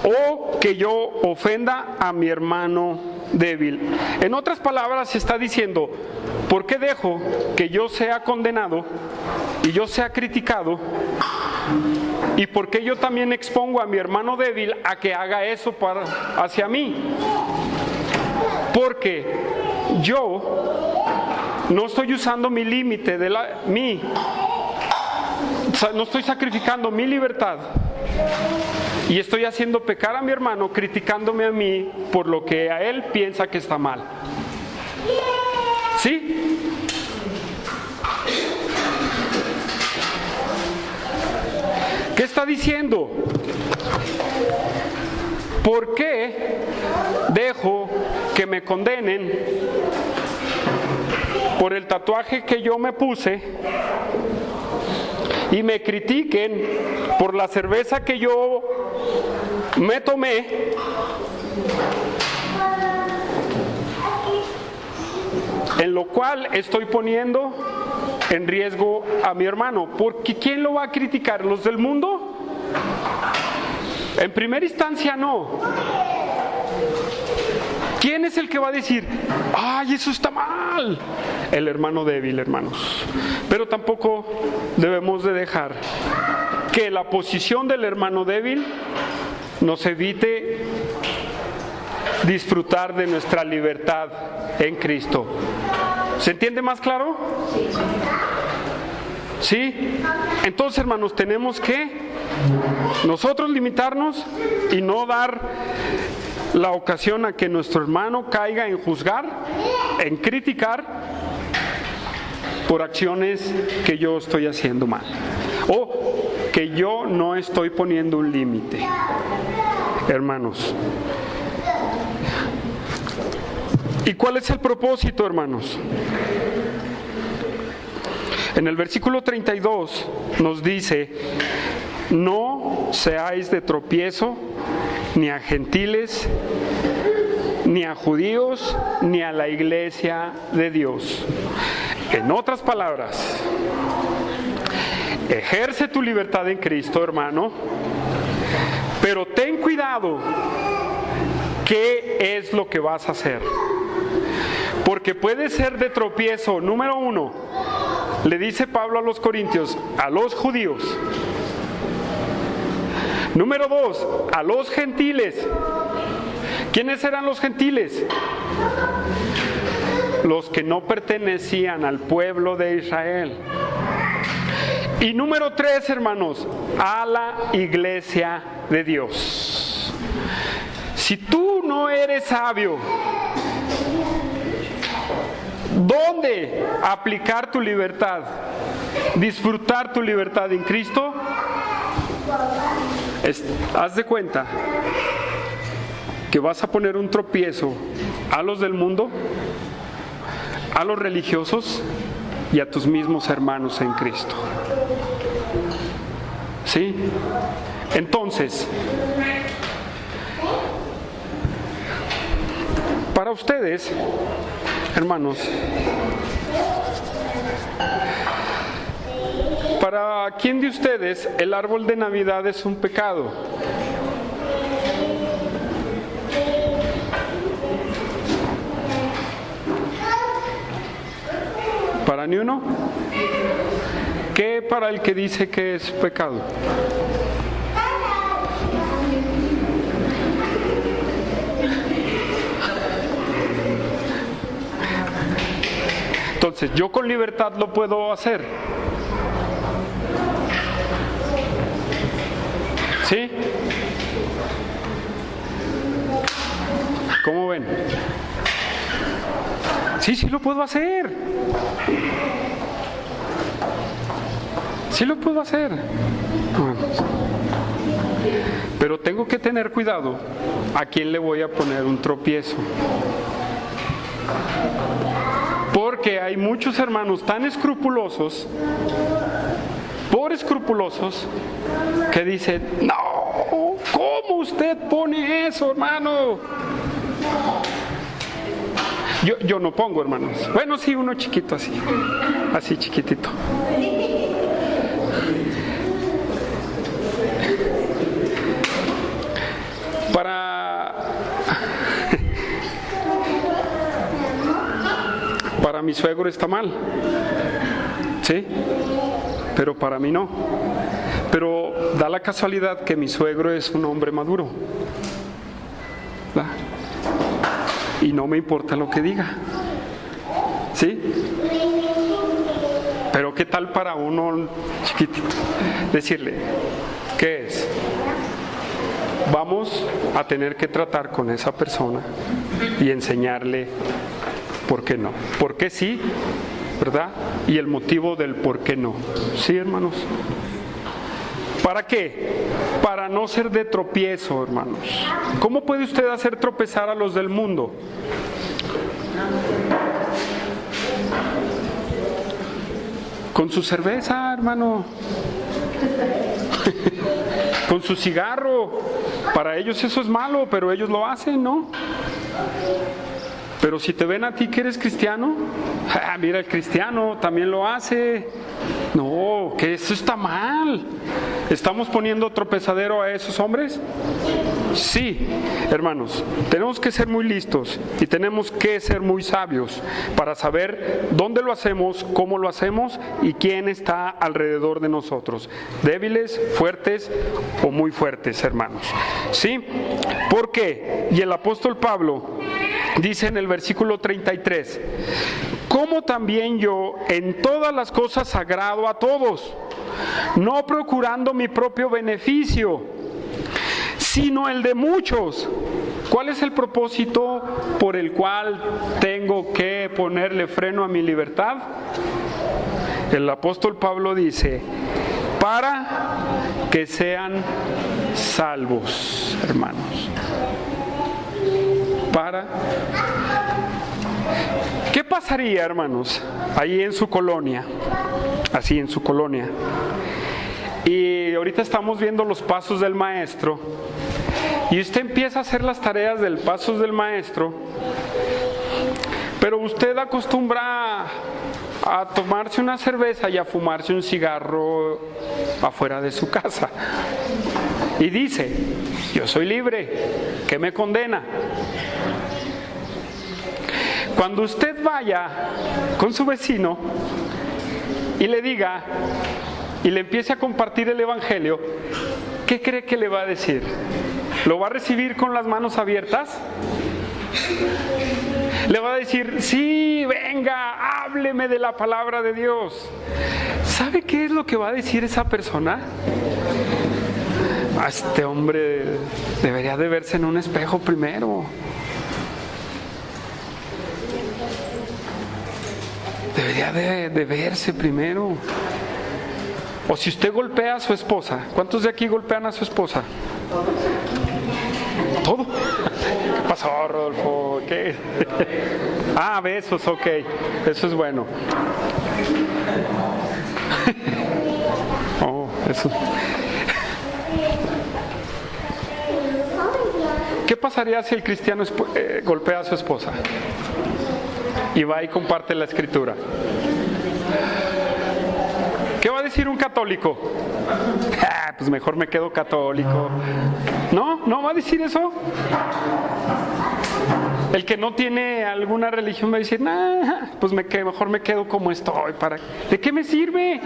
O que yo ofenda a mi hermano débil. En otras palabras, se está diciendo, ¿por qué dejo que yo sea condenado y yo sea criticado? ¿Y por qué yo también expongo a mi hermano débil a que haga eso hacia mí? Porque yo no estoy usando mi límite no estoy sacrificando mi libertad y estoy haciendo pecar a mi hermano, criticándome a mí por lo que a él piensa que está mal. ¿Sí? ¿Qué está diciendo? ¿Por qué dejo que me condenen por el tatuaje que yo me puse y me critiquen por la cerveza que yo me tomé? En lo cual estoy poniendo en riesgo a mi hermano. Porque ¿quién lo va a criticar? ¿Los del mundo? En primera instancia no. ¿Quién es el que va a decir, ay, eso está mal? El hermano débil, hermanos. Pero tampoco debemos de dejar que la posición del hermano débil nos evite disfrutar de nuestra libertad en Cristo. ¿Se entiende más claro? ¿Sí? Entonces, hermanos, tenemos que nosotros limitarnos y no dar la ocasión a que nuestro hermano caiga en juzgar, en criticar por acciones que yo estoy haciendo mal o que yo no estoy poniendo un límite. Hermanos, ¿y cuál es el propósito, hermanos? En el versículo 32 nos dice, no seáis de tropiezo ni a gentiles, ni a judíos, ni a la iglesia de Dios. En otras palabras, ejerce tu libertad en Cristo, hermano, pero ten cuidado qué es lo que vas a hacer. Porque puede ser de tropiezo, número 1, le dice Pablo a los corintios, a los judíos. Número 2, a los gentiles. ¿Quiénes eran los gentiles? Los que no pertenecían al pueblo de Israel. Y número 3, hermanos, a la iglesia de Dios. Si tú no eres sabio, ¿dónde aplicar tu libertad? Disfrutar tu libertad en Cristo. Haz de cuenta que vas a poner un tropiezo a los del mundo, a los religiosos y a tus mismos hermanos en Cristo. ¿Sí? Entonces, para ustedes, hermanos, ¿Para quién de ustedes el árbol de Navidad es un pecado? ¿Para ni uno? ¿Qué para el que dice que es pecado? Entonces, yo con libertad lo puedo hacer. ¿Sí? ¿Cómo ven? Sí lo puedo hacer. Sí lo puedo hacer. Pero tengo que tener cuidado a quién le voy a poner un tropiezo. Porque hay muchos hermanos tan escrupulosos, por escrupulosos, que dicen, no, ¿cómo usted pone eso, hermano? Yo no pongo, hermanos. Bueno, sí, uno chiquito así chiquitito. Para mi suegro está mal, ¿sí? Pero para mí no. Pero da la casualidad que mi suegro es un hombre maduro, ¿verdad? Y no me importa lo que diga, ¿sí? Pero ¿qué tal para uno chiquitito? Decirle, ¿qué es? Vamos a tener que tratar con esa persona y enseñarle por qué no, por qué sí, ¿verdad? Y el motivo del por qué no. ¿Sí, hermanos? ¿Para qué? Para no ser de tropiezo, hermanos. ¿Cómo puede usted hacer tropezar a los del mundo? Con su cerveza, hermano. Con su cigarro. Para ellos eso es malo, pero ellos lo hacen, ¿no? Pero si te ven a ti que eres cristiano, mira, el cristiano también lo hace. No, que eso está mal. ¿Estamos poniendo tropezadero a esos hombres? Sí, hermanos, tenemos que ser muy listos y tenemos que ser muy sabios para saber dónde lo hacemos, cómo lo hacemos y quién está alrededor de nosotros. Débiles, fuertes o muy fuertes, hermanos. ¿Sí? ¿Por qué? Y el apóstol Pablo dice en el versículo 33, como también yo en todas las cosas agrado a todos, no procurando mi propio beneficio, sino el de muchos. ¿Cuál es el propósito por el cual tengo que ponerle freno a mi libertad? El apóstol Pablo dice, para que sean salvos, hermanos. ¿Qué pasaría, hermanos, ahí en su colonia? Así en su colonia. Y ahorita estamos viendo los pasos del maestro. Y usted empieza a hacer las tareas del pasos del maestro. Pero usted acostumbra a tomarse una cerveza y a fumarse un cigarro afuera de su casa. Y dice, yo soy libre, ¿qué me condena? Cuando usted vaya con su vecino y le diga y le empiece a compartir el evangelio, ¿qué cree que le va a decir? ¿Lo va a recibir con las manos abiertas? Le va a decir, sí, venga, hábleme de la palabra de Dios. ¿Sabe qué es lo que va a decir esa persona? Este hombre debería de verse en un espejo primero. Debería de verse primero. O si usted golpea a su esposa, ¿cuántos de aquí golpean a su esposa? ¿Todo? ¿Qué pasó, Rodolfo? ¿Qué? Besos, ok. Eso es bueno. Eso. ¿Qué pasaría si el cristiano golpea a su esposa? Y va y comparte la escritura. ¿Qué va a decir decir un católico? Pues mejor me quedo católico. ¿No va a decir eso? El que no tiene alguna religión va a decir, pues mejor me quedo como estoy. ¿De qué me sirve?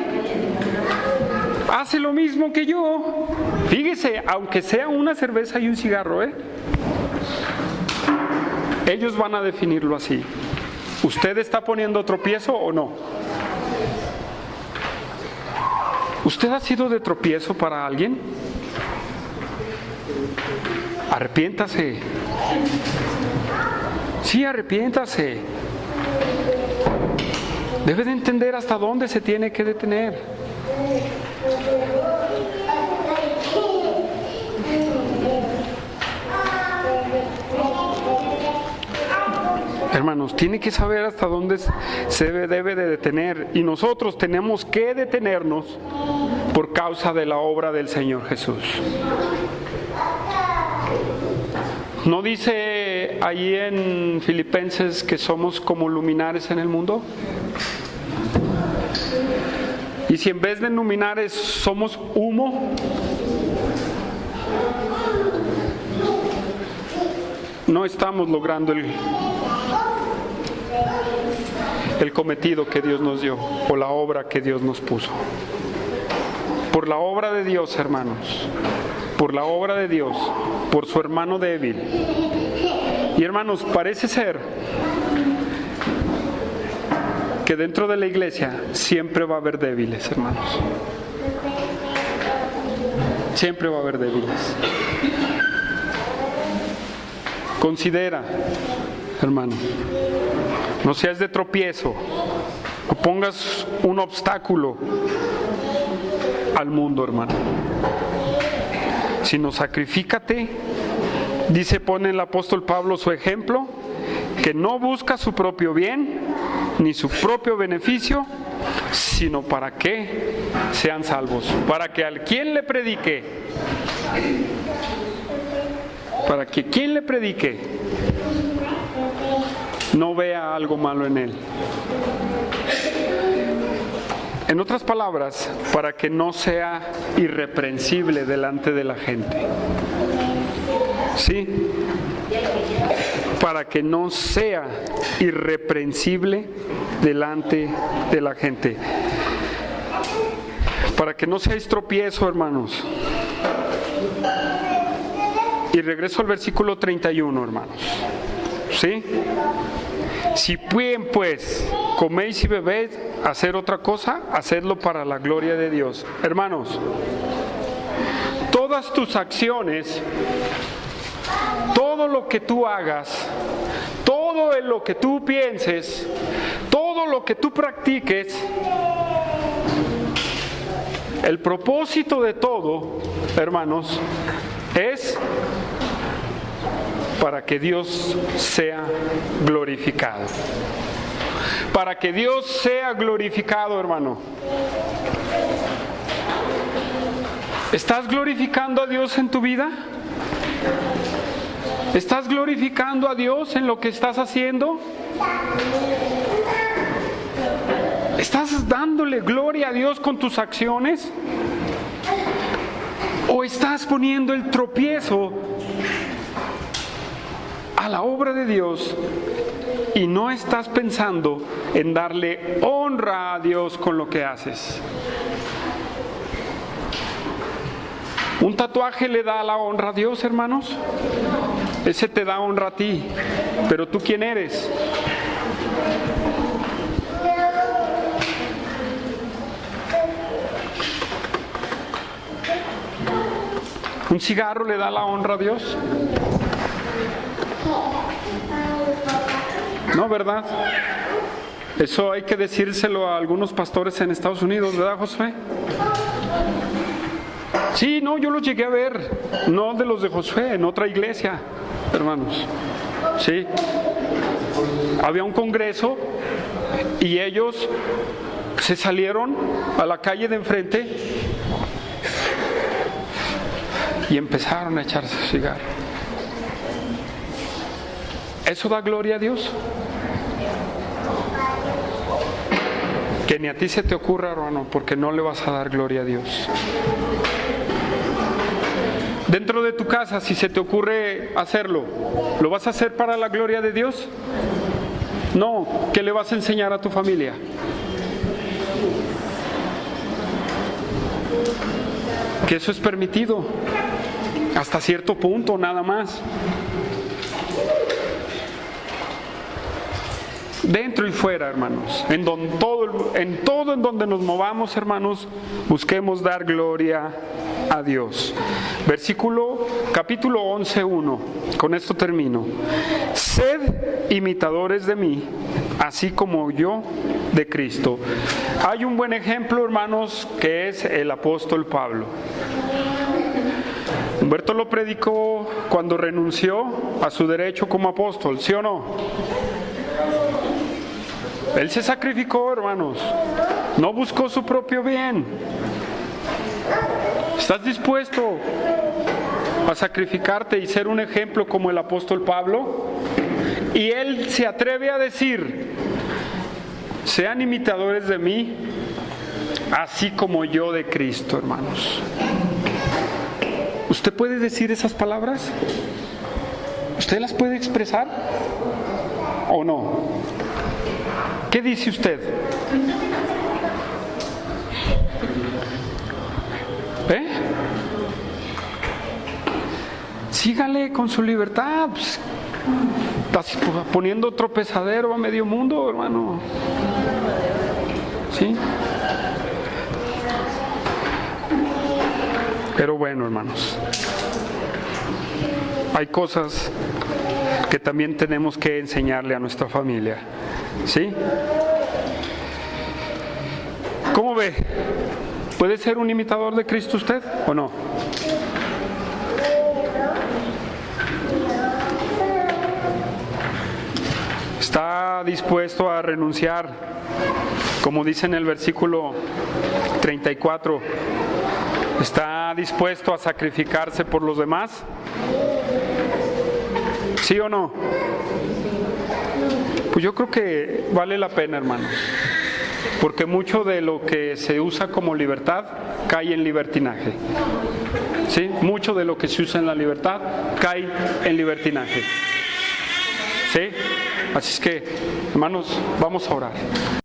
Hace lo mismo que yo. Fíjese, aunque sea una cerveza y un cigarro, ellos van a definirlo así. ¿Usted está poniendo tropiezo o no? ¿Usted ha sido de tropiezo para alguien? Arrepiéntase. Sí, arrepiéntase. Debe de entender hasta dónde se tiene que detener. Hermanos, tiene que saber hasta dónde se debe de detener. Y nosotros tenemos que detenernos por causa de la obra del Señor Jesús. ¿No dice allí en Filipenses que somos como luminares en el mundo? Y si en vez de luminares somos humo, no estamos logrando el cometido que Dios nos dio o la obra que Dios nos puso. Por la obra de Dios, hermanos, por la obra de Dios, por su hermano débil. Y hermanos, parece ser que dentro de la iglesia siempre va a haber débiles, hermanos. Siempre va a haber débiles. Considera, hermano, no seas de tropiezo, no pongas un obstáculo al mundo, hermano, sino sacrifícate. Dice, pone el apóstol Pablo su ejemplo, que no busca su propio bien ni su propio beneficio, sino para que sean salvos, para que al quien le predique, para que quien le predique no vea algo malo en él. En otras palabras, para que no sea irreprensible delante de la gente. ¿Sí? Para que no sea irreprensible delante de la gente. Para que no seáis tropiezo, hermanos. Y regreso al versículo 31, hermanos. ¿Sí? Si pueden, pues, coméis y bebéis, hacer otra cosa, hacedlo para la gloria de Dios. Hermanos, todas tus acciones, todo lo que tú hagas, todo en lo que tú pienses, todo lo que tú practiques, el propósito de todo, hermanos, es para que Dios sea glorificado. Para que Dios sea glorificado, hermano. ¿Estás glorificando a Dios en tu vida? ¿Estás glorificando a Dios en lo que estás haciendo? ¿Estás dándole gloria a Dios con tus acciones? ¿O estás poniendo el tropiezo a la obra de Dios y no estás pensando en darle honra a Dios con lo que haces? ¿Un tatuaje le da la honra a Dios, hermanos? Ese te da honra a ti, pero ¿tú quién eres? ¿Un cigarro le da la honra a Dios? No, ¿verdad? Eso hay que decírselo a algunos pastores en Estados Unidos, ¿verdad, Josué? Sí, no, yo los llegué a ver, no de los de Josué, en otra iglesia, hermanos. Sí. Había un congreso y ellos se salieron a la calle de enfrente y empezaron a echarse cigarro. ¿Eso da gloria a Dios? que ni a ti se te ocurra, hermano, porque no le vas a dar gloria a Dios. Dentro de tu casa, si se te ocurre hacerlo, ¿lo vas a hacer para la gloria de Dios? No, ¿qué le vas a enseñar a tu familia? Que eso es permitido, hasta cierto punto, nada más. Dentro y fuera, hermanos, en todo en donde nos movamos, hermanos, busquemos dar gloria a Dios. Capítulo 11:1. Con esto termino. Sed imitadores de mí, así como yo de Cristo. Hay un buen ejemplo, hermanos, que es el apóstol Pablo. Humberto lo predicó cuando renunció a su derecho como apóstol, ¿sí o no? Él se sacrificó, hermanos. No buscó su propio bien. ¿Estás dispuesto a sacrificarte y ser un ejemplo como el apóstol Pablo? Y él se atreve a decir: sean imitadores de mí, así como yo de Cristo, hermanos. ¿Usted puede decir esas palabras? ¿Usted las puede expresar o no? ¿Qué dice usted? Sígale con su libertad. Pues, estás poniendo tropezadero a medio mundo, hermano. ¿Sí? Pero bueno, hermanos, hay cosas que también tenemos que enseñarle a nuestra familia. ¿Sí? ¿Cómo ve? ¿Puede ser un imitador de Cristo usted o no? ¿Está dispuesto a renunciar, como dice en el versículo 34? ¿Está dispuesto a sacrificarse por los demás? ¿Sí o no? Pues yo creo que vale la pena, hermanos, porque mucho de lo que se usa como libertad cae en libertinaje. ¿Sí? Mucho de lo que se usa en la libertad cae en libertinaje. ¿Sí? Así es que, hermanos, vamos a orar.